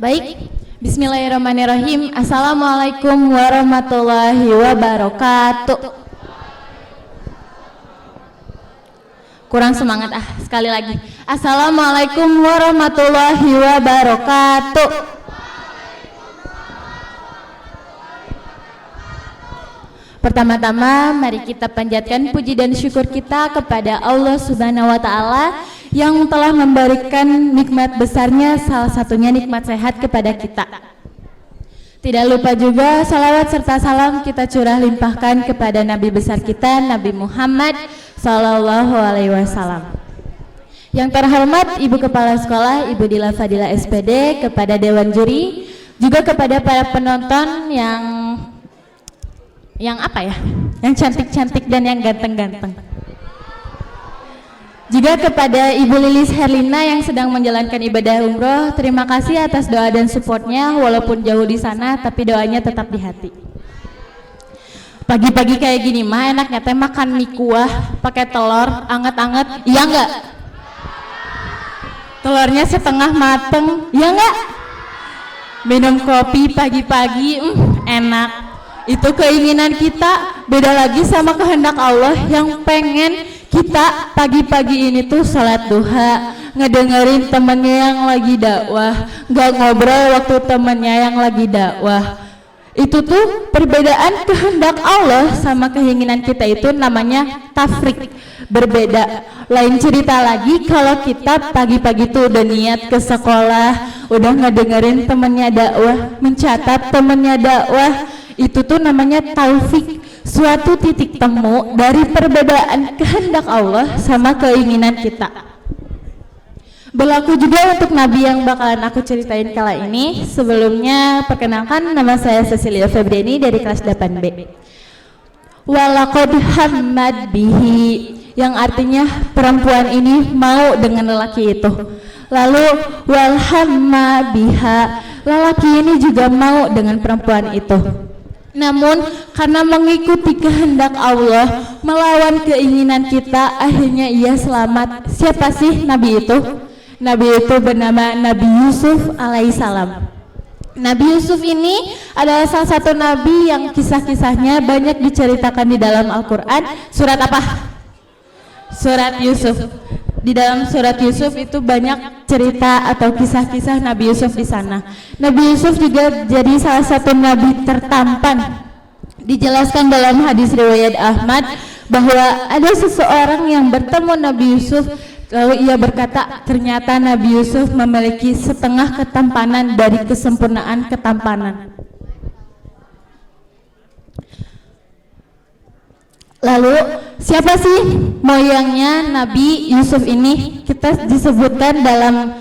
Baik, bismillahirrahmanirrahim. Assalamualaikum warahmatullahi wabarakatuh. Kurang semangat sekali lagi. Assalamualaikum warahmatullahi wabarakatuh. Pertama-tama mari kita panjatkan puji dan syukur kita kepada Allah Subhanahu wa taala yang telah memberikan nikmat besarnya, salah satunya nikmat sehat kepada kita. Tidak lupa juga salawat serta salam kita curah limpahkan kepada Nabi besar kita, Nabi Muhammad Sallallahu Alaihi Wasallam. Yang terhormat Ibu Kepala Sekolah, Ibu Dila Fadila SPD, kepada Dewan Juri, juga kepada para penonton yang apa ya? Yang cantik-cantik dan yang ganteng-ganteng. Juga kepada Ibu Lilis Herlina yang sedang menjalankan ibadah umroh, terima kasih atas doa dan supportnya, walaupun jauh di sana tapi doanya tetap di hati. Pagi-pagi kayak gini mah enaknya teh makan mie kuah pakai telur anget-anget, iya enggak? Telurnya setengah mateng, iya enggak? Minum kopi pagi-pagi, enak. Itu keinginan kita, beda lagi sama kehendak Allah yang pengen kita pagi-pagi ini tuh salat duha, ngedengerin temennya yang lagi dakwah, nggak ngobrol waktu temennya yang lagi dakwah. Itu tuh perbedaan kehendak Allah sama keinginan kita, itu namanya tafrik, berbeda. Lain cerita lagi kalau kita pagi-pagi tuh udah niat ke sekolah, udah ngedengerin temennya dakwah, mencatat temennya dakwah, itu tuh namanya taufik, suatu titik temu dari perbedaan kehendak Allah sama keinginan kita. Berlaku juga untuk Nabi yang bakalan aku ceritain kala ini. Sebelumnya perkenalkan, nama saya Cecilia Febriani dari kelas 8B. Walaqad hammad bihi, yang artinya perempuan ini mau dengan lelaki itu. Lalu wal hamma biha, lelaki ini juga mau dengan perempuan itu. Namun karena mengikuti kehendak Allah, melawan keinginan kita, akhirnya ia selamat. Siapa sih Nabi itu? Nabi itu bernama Nabi Yusuf alaihissalam. Nabi Yusuf ini adalah salah satu nabi yang kisah-kisahnya banyak diceritakan di dalam Al-Quran. Surat apa? Surat Yusuf. Di dalam surat Yusuf itu banyak cerita atau kisah-kisah Nabi Yusuf di sana. Nabi Yusuf juga jadi salah satu nabi tertampan. Dijelaskan dalam hadis riwayat Ahmad bahwa ada seseorang yang bertemu Nabi Yusuf, lalu ia berkata, ternyata Nabi Yusuf memiliki setengah ketampanan dari kesempurnaan ketampanan. Lalu siapa sih moyangnya Nabi Yusuf ini? Kita disebutkan dalam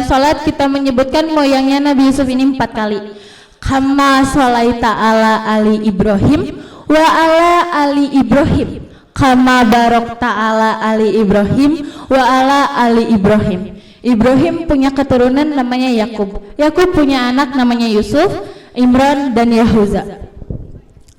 sholat, kita menyebutkan moyangnya Nabi Yusuf ini 4 kali. Kama sholaita ala ali Ibrahim wa ala ali Ibrahim, kama barokta ala ali Ibrahim wa ala ali Ibrahim. Ibrahim punya keturunan namanya Yakub. Yakub punya anak namanya Yusuf, Imran dan Yahuza.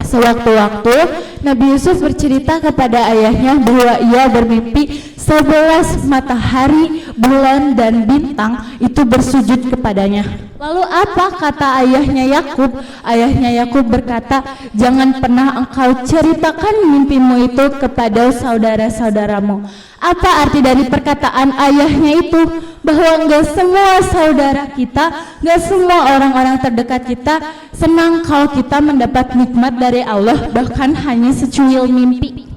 Sewaktu-waktu Nabi Yusuf bercerita kepada ayahnya bahwa ia bermimpi 11 matahari, bulan dan bintang itu bersujud kepadanya. Lalu apa kata ayahnya Yakub? Ayahnya Yakub berkata, jangan pernah engkau ceritakan mimpimu itu kepada saudara-saudaramu. Apa arti dari perkataan ayahnya itu? Bahwa enggak semua saudara kita, enggak semua orang-orang terdekat kita senang kalau kita mendapat nikmat dari Allah, bahkan hanya secuil mimpi.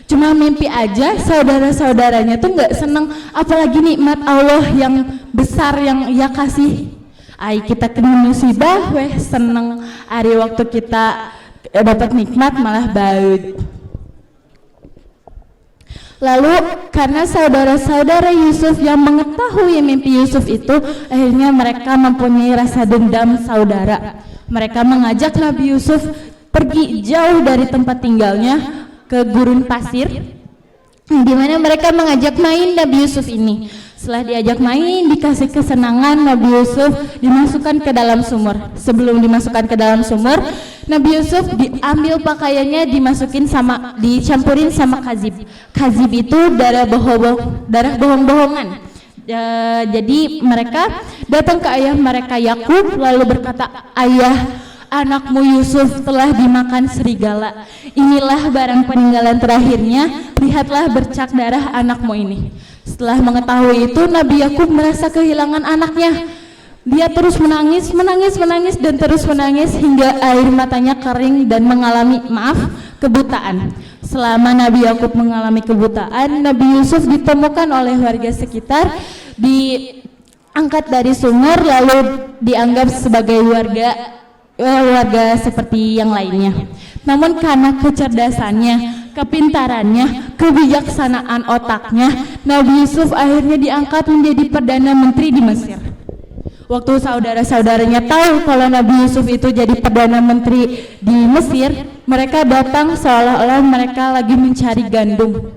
Cuma mimpi aja saudara-saudaranya tuh enggak senang, apalagi nikmat Allah yang besar yang ia kasih. Ai kita kena musibah weh seneng, hari waktu kita dapat nikmat malah baud. Lalu karena saudara-saudara Yusuf yang mengetahui mimpi Yusuf itu, akhirnya mereka mempunyai rasa dendam saudara. Mereka mengajak Nabi Yusuf pergi jauh dari tempat tinggalnya ke gurun pasir, di mana mereka mengajak main Nabi Yusuf ini. Setelah diajak main, dikasih kesenangan, Nabi Yusuf dimasukkan ke dalam sumur. Sebelum dimasukkan ke dalam sumur, Nabi Yusuf diambil pakaiannya, dicampurin sama kazib. Kazib itu darah bohong-bohongan. Jadi mereka datang ke ayah mereka Yakub lalu berkata, "Ayah, anakmu Yusuf telah dimakan serigala. Inilah barang peninggalan terakhirnya, lihatlah bercak darah anakmu ini." Setelah mengetahui itu, Nabi Yakub merasa kehilangan anaknya. Dia terus menangis dan terus menangis hingga air matanya kering dan mengalami kebutaan. Selama Nabi Yakub mengalami kebutaan, Nabi Yusuf ditemukan oleh warga sekitar, diangkat dari sumur lalu dianggap sebagai warga seperti yang lainnya. Namun karena kecerdasannya, kepintarannya, kebijaksanaan otaknya, Nabi Yusuf akhirnya diangkat menjadi Perdana Menteri di Mesir. Waktu saudara-saudaranya tahu kalau Nabi Yusuf itu jadi Perdana Menteri di Mesir, mereka datang seolah-olah mereka lagi mencari gandum.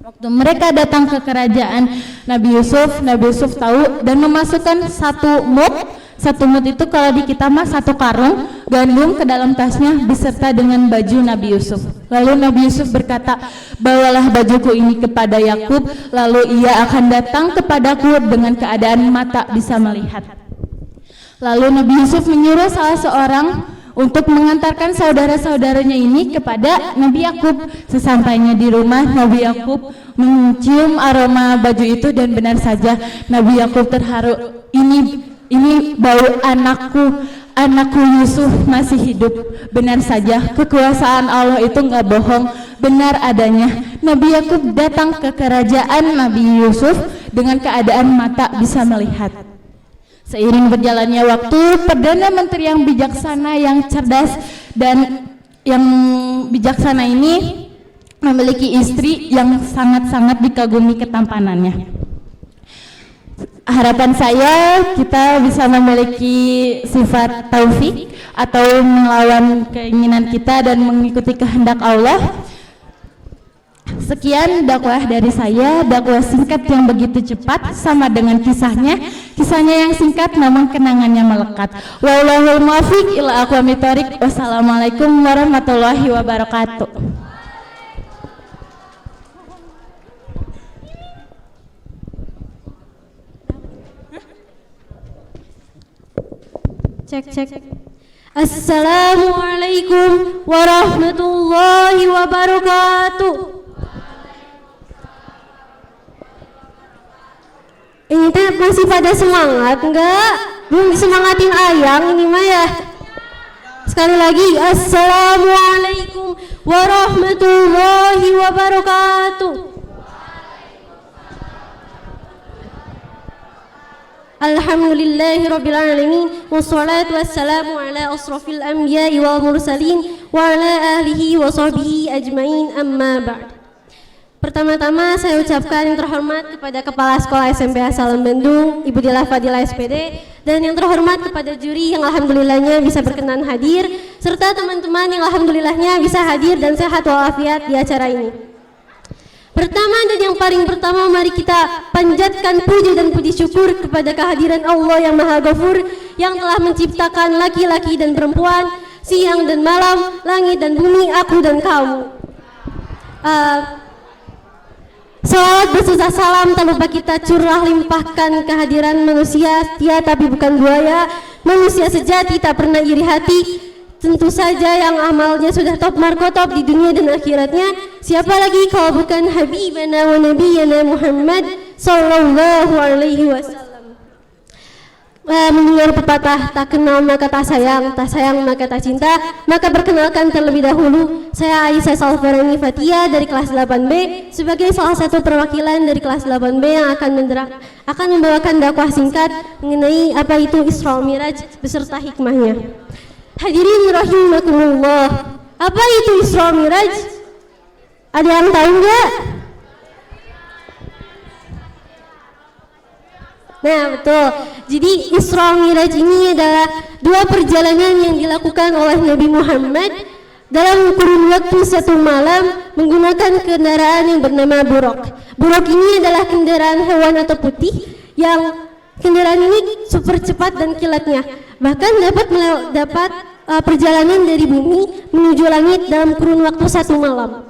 Waktu mereka datang ke kerajaan Nabi Yusuf tahu dan memasukkan satu mut itu kalau di kita mah satu karung gandum ke dalam tasnya beserta dengan baju Nabi Yusuf. Lalu Nabi Yusuf berkata, "Bawalah bajuku ini kepada Yakub, lalu ia akan datang kepadaku dengan keadaan mata bisa melihat." Lalu Nabi Yusuf menyuruh salah seorang untuk mengantarkan saudara-saudaranya ini kepada Nabi Yakub. Sesampainya di rumah, Nabi Yakub mencium aroma baju itu dan benar saja Nabi Yakub terharu. Ini bau anakku Yusuf masih hidup. Benar saja kekuasaan Allah itu nggak bohong, benar adanya. Nabi Yakub datang ke kerajaan Nabi Yusuf dengan keadaan mata bisa melihat. Seiring berjalannya waktu, Perdana Menteri yang bijaksana, yang cerdas dan yang bijaksana ini memiliki istri yang sangat-sangat dikagumi ketampanannya. Harapan saya kita bisa memiliki sifat taufik atau melawan keinginan kita dan mengikuti kehendak Allah. Sekian dakwah dari saya, dakwah singkat yang begitu cepat sama dengan kisahnya yang singkat namun kenangannya melekat. Wallahul muwaffiq ila aqwamit thoriq. Wassalamualaikum warahmatullahi wabarakatuh. Cek. Assalamualaikum warahmatullahi wabarakatuh. Ini teh masih pada semangat enggak? Belum disemangatin ayang ini mah ya. Sekali lagi, assalamualaikum warahmatullahi wabarakatuh. Alhamdulillahirabbil alamin wassalatu wassalamu ala asrofil anbiya'i wal mursalin wa ala alihi wa sahbihi ajmain, amma ba'd. Pertama-tama saya ucapkan yang terhormat kepada Kepala Sekolah SMP Asalam Bandung, Ibu Dila Fadila SPD, dan yang terhormat kepada juri yang alhamdulillahnya bisa berkenan hadir, serta teman-teman yang alhamdulillahnya bisa hadir dan sehat walafiat di acara ini. Pertama dan yang paling pertama, mari kita panjatkan puji dan puji syukur kepada kehadiran Allah yang Maha Ghafur, yang telah menciptakan laki-laki dan perempuan, siang dan malam, langit dan bumi, aku dan kamu. Salawat bersusah salam tak lupa kita curah limpahkan kehadiran manusia setia tapi bukan buaya, manusia sejati tak pernah iri hati, tentu saja yang amalnya sudah top markotop di dunia dan akhiratnya. Siapa lagi kalau bukan Habibana wa Nabiyana Muhammad sallallahu alaihi wasallam. Mendengar pepatah tak kenal maka tak sayang maka tak cinta, maka perkenalkan terlebih dahulu, saya Aisyah Salfarani Fatia dari kelas 8B sebagai salah satu perwakilan dari kelas 8B yang akan membawakan dakwah singkat mengenai apa itu Isra Miraj beserta hikmahnya. Hadirin rahimakumullah, apa itu Isra Miraj? Ada yang tahu enggak? Nah betul, jadi Isra Miraj ini adalah dua perjalanan yang dilakukan oleh Nabi Muhammad dalam kurun waktu 1 malam menggunakan kendaraan yang bernama buruk. Buruk ini adalah kendaraan hewan atau putih yang kendaraan ini super cepat dan kilatnya, bahkan dapat perjalanan dari bumi menuju langit dalam kurun waktu 1 malam.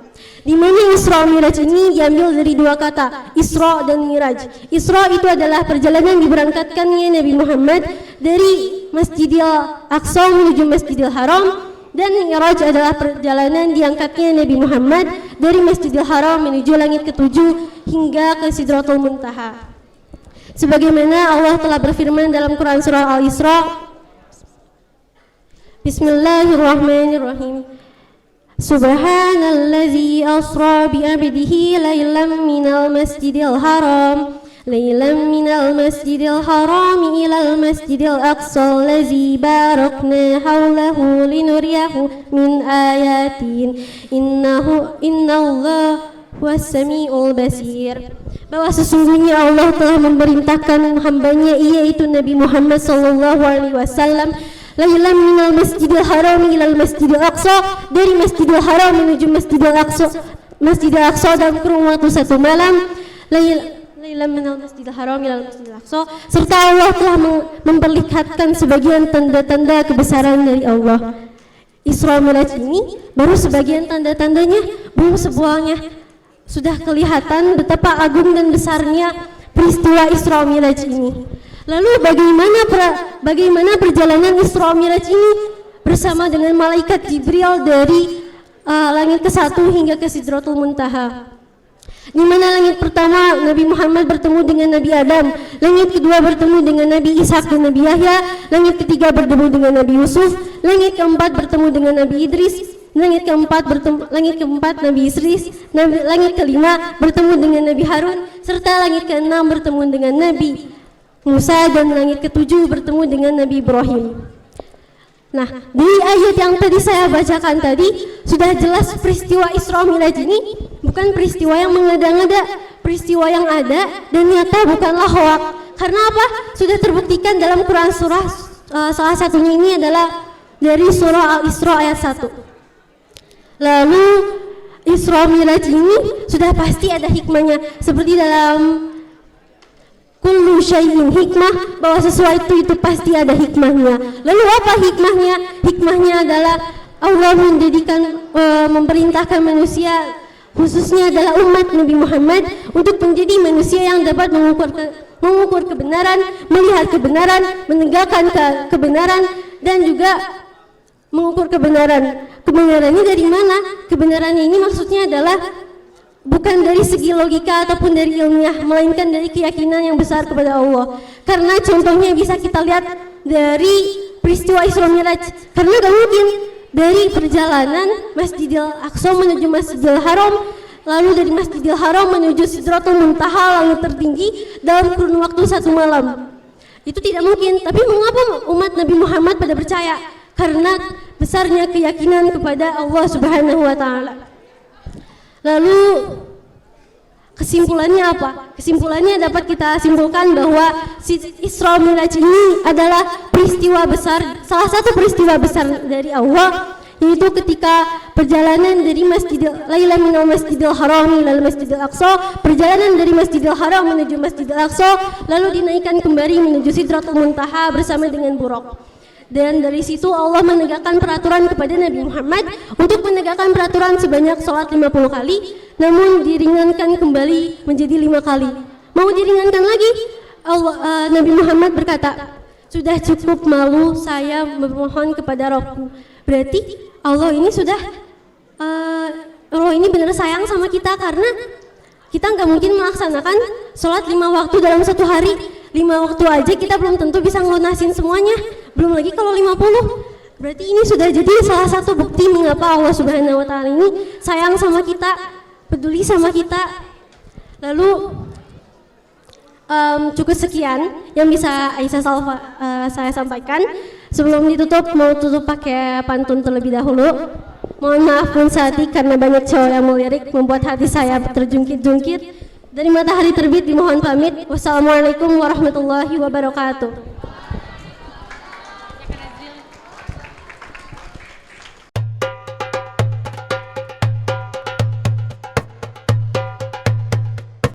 di mana Isra Miraj ini diambil dari dua kata, Isra dan Miraj. Isra itu adalah perjalanan diberangkatkannya Nabi Muhammad dari Masjidil Aqsa menuju Masjidil Haram, dan Miraj adalah perjalanan diangkatnya Nabi Muhammad dari Masjidil Haram menuju langit ketujuh hingga ke Sidratul Muntaha. Sebagaimana Allah telah berfirman dalam Quran surah Al-Isra, Bismillahirrahmanirrahim. Subhanallazi asra bi 'abdihi lailan minal masjidil haram ilal masjidil aqsa allazi barakna haulahu linuriyahu min ayatin innallaha was-sami'ul basir. Bahwa sesungguhnya Allah telah memerintahkan hambanya yaitu Nabi Muhammad sallallahu alaihi wasallam lailan minal masjidil haram ilal masjidil aqsa, dari Masjidil Haram menuju Masjidil Aqsa dalam kurun waktu 1 malam. Lailan minal masjidil haram ilal masjidil aqsa, serta Allah telah memperlihatkan sebagian tanda-tanda kebesaran dari Allah. Isra Miraj ini baru sebagian tanda-tandanya, belum semuanya. Sudah kelihatan betapa agung dan besarnya peristiwa Isra Miraj ini. Lalu bagaimana perjalanan Isra Miraj ini bersama dengan malaikat Jibril dari langit ke-1 hingga ke Sidratul Muntaha. Di mana langit pertama Nabi Muhammad bertemu dengan Nabi Adam, langit kedua bertemu dengan Nabi Ishak dan Nabi Yahya, langit ketiga bertemu dengan Nabi Yusuf, langit keempat bertemu dengan Nabi Idris, langit keempat Nabi Idris, langit kelima bertemu dengan Nabi Harun, serta langit keenam bertemu dengan Nabi Musa, dan langit ketujuh bertemu dengan Nabi Ibrahim. Nah, di ayat yang tadi saya bacakan tadi sudah jelas peristiwa Isra Miraj ini bukan peristiwa yang mengada-ngada, peristiwa yang ada dan nyata, bukanlah hoak. Karena apa? Sudah terbuktikan dalam Quran surah, salah satunya ini adalah dari surah Al-Isra ayat 1. Lalu Isra Miraj ini sudah pasti ada hikmahnya, seperti dalam kullu syai'in hikmah, bahwa sesuatu itu pasti ada hikmahnya. Lalu apa hikmahnya? Hikmahnya adalah Allah memerintahkan manusia, khususnya adalah umat Nabi Muhammad, untuk menjadi manusia yang dapat mengukur kebenaran, melihat kebenaran, menegakkan kebenaran, dan juga mengukur kebenaran. Kebenarannya dari mana? Kebenarannya ini maksudnya adalah bukan dari segi logika ataupun dari ilmiah, melainkan dari keyakinan yang besar kepada Allah. Karena contohnya bisa kita lihat dari peristiwa Isra Miraj. Karena gak mungkin dari perjalanan Masjidil Aqsa menuju Masjidil Haram, lalu dari Masjidil Haram menuju Sidratul Muntaha, langit tertinggi, dalam kurun waktu 1 malam. Itu tidak mungkin. Tapi mengapa umat Nabi Muhammad pada percaya? Karena besarnya keyakinan kepada Allah Subhanahu wa Ta'ala. Lalu kesimpulannya apa? Kesimpulannya dapat kita simpulkan bahwa Isra Miraj ini adalah peristiwa besar, salah satu peristiwa besar dari Allah, yaitu ketika perjalanan dari lailan minal masjidil haram ilal masjidil aqsa, perjalanan dari Masjidil Haram menuju Masjidil Aqsa, lalu dinaikkan kembali menuju Sidratul Muntaha bersama dengan Buraq. Dan dari situ Allah menegakkan peraturan kepada Nabi Muhammad untuk menegakkan peraturan sebanyak sholat 50 kali, namun diringankan kembali menjadi 5 kali. Mau diringankan lagi? Nabi Muhammad berkata, sudah cukup malu saya memohon kepada Rabbku. Berarti Allah ini sudah Allah ini benar sayang sama kita, karena kita nggak mungkin melaksanakan sholat 5 waktu dalam 1 hari. 5 waktu aja kita belum tentu bisa ngelunasin semuanya, belum lagi kalau 50. Berarti ini sudah jadi salah satu bukti mengapa Allah Subhanahu wa Ta'ala ini sayang sama kita, peduli sama kita. Lalu cukup sekian yang bisa Aisyah saya sampaikan. Sebelum ditutup, mau tutup pakai pantun terlebih dahulu. Mohon maaf pun hati karena banyak cowok yang mau lirik membuat hati saya terjungkit-jungkit. Dari matahari terbit dimohon pamit. Wassalamualaikum warahmatullahi wabarakatuh.